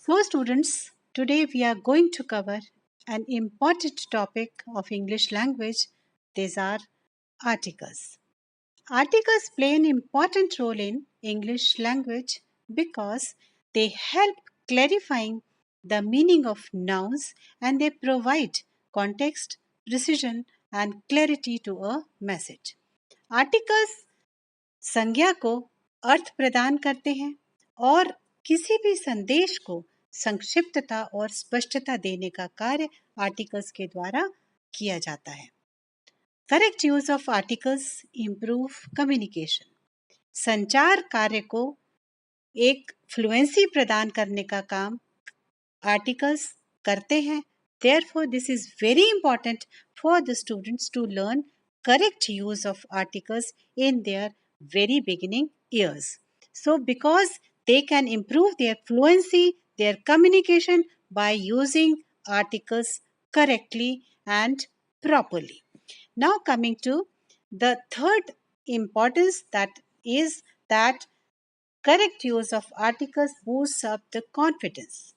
So students, today we are going to cover an important topic of English language. These are articles. Articles play an important role in English language because they help clarifying the meaning of nouns and they provide context, precision and clarity to a message. Articles संज्ञा को अर्थ प्रदान करते हैं और किसी भी संदेश को संक्षिप्तता और स्पष्टता देने का कार्य आर्टिकल्स के द्वारा किया जाता है. Correct use of articles improve communication. संचार कार्य को एक फ्लुएंसी प्रदान करने का काम आर्टिकल्स करते हैं. Therefore, this is very important for the students to learn correct use of articles in their very beginning years. So, because they can improve their fluency, their communication by using articles correctly and properly. Now, coming to the third importance, that is that correct use of articles boosts up the confidence.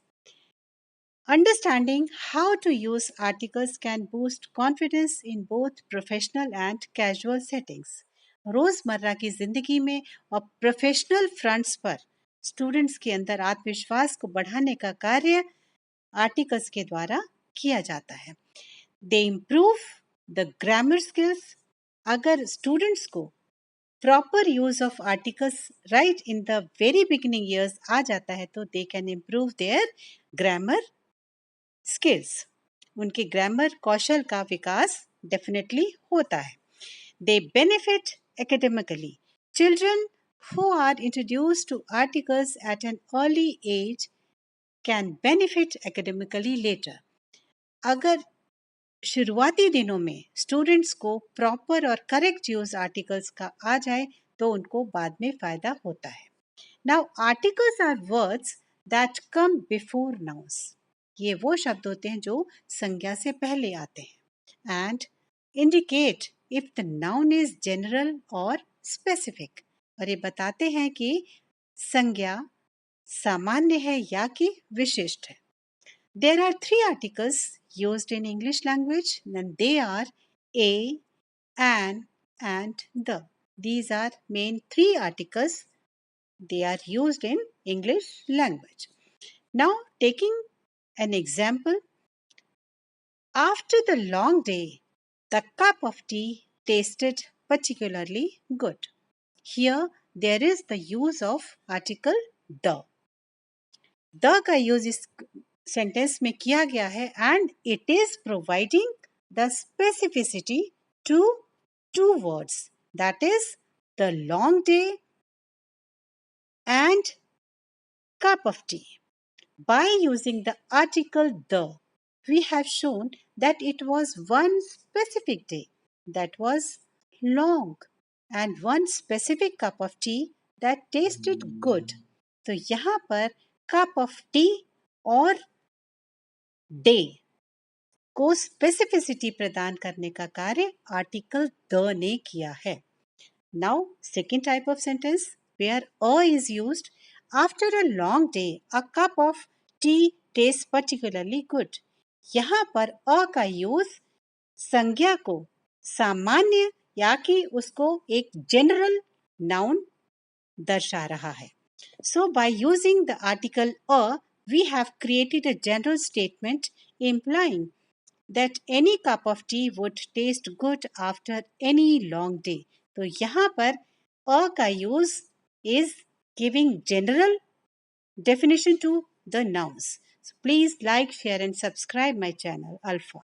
Understanding how to use articles can boost confidence in both professional and casual settings. रोजमर्रा की जिंदगी में और professional fronts पर students के अंदर आत्मविश्वास को बढ़ाने का कार्य आर्टिकल्स के द्वारा किया जाता है. They improve the grammar skills. अगर स्टूडेंट्स को proper use of articles right in the very beginning years आ जाता है तो they can improve their grammar skills. उनके ग्रामर कौशल का विकास डेफिनेटली होता है. They benefit academically. Children who are introduced to articles at an early age can benefit academically later. अगर शुरुआती दिनों में स्टूडेंट्स को प्रॉपर और करेक्ट यूज आर्टिकल्स का आ जाए तो उनको बाद में फायदा होता है. Now articles are words that come before nouns. ये वो शब्द होते हैं जो संज्ञा से पहले आते हैं and indicate if the noun is general और स्पेसिफिक. और ये बताते हैं कि संज्ञा सामान्य है या कि विशिष्ट है. There are 3 articles used in English language and they are a, an and the. These are main 3 articles. They are used in English language. Now taking an example, after the long day, the cup of tea tasted particularly good. Here there is the use of article the. The का use इस sentence में किया गया है and it is providing the specificity to 2 words, that is the long day and cup of tea. By using the article the, we have shown that it was one specific day that was long and one specific cup of tea that tasted good. तो यहाँ पर cup of tea और day को specificity प्रदान करने का कार्य article the ने किया है. Now, second type of sentence where a is used. After a long day, a cup of tea tastes particularly good. यहाँ पर a का यूज संज्ञा को सामान्य या कि उसको एक जनरल नाउन दर्शा रहा है. So by using the article a, we have created a general statement implying that any cup of tea would taste good after any long day. तो यहाँ पर a का use is giving general definition to the nouns. So please like, share and subscribe my channel Alpha.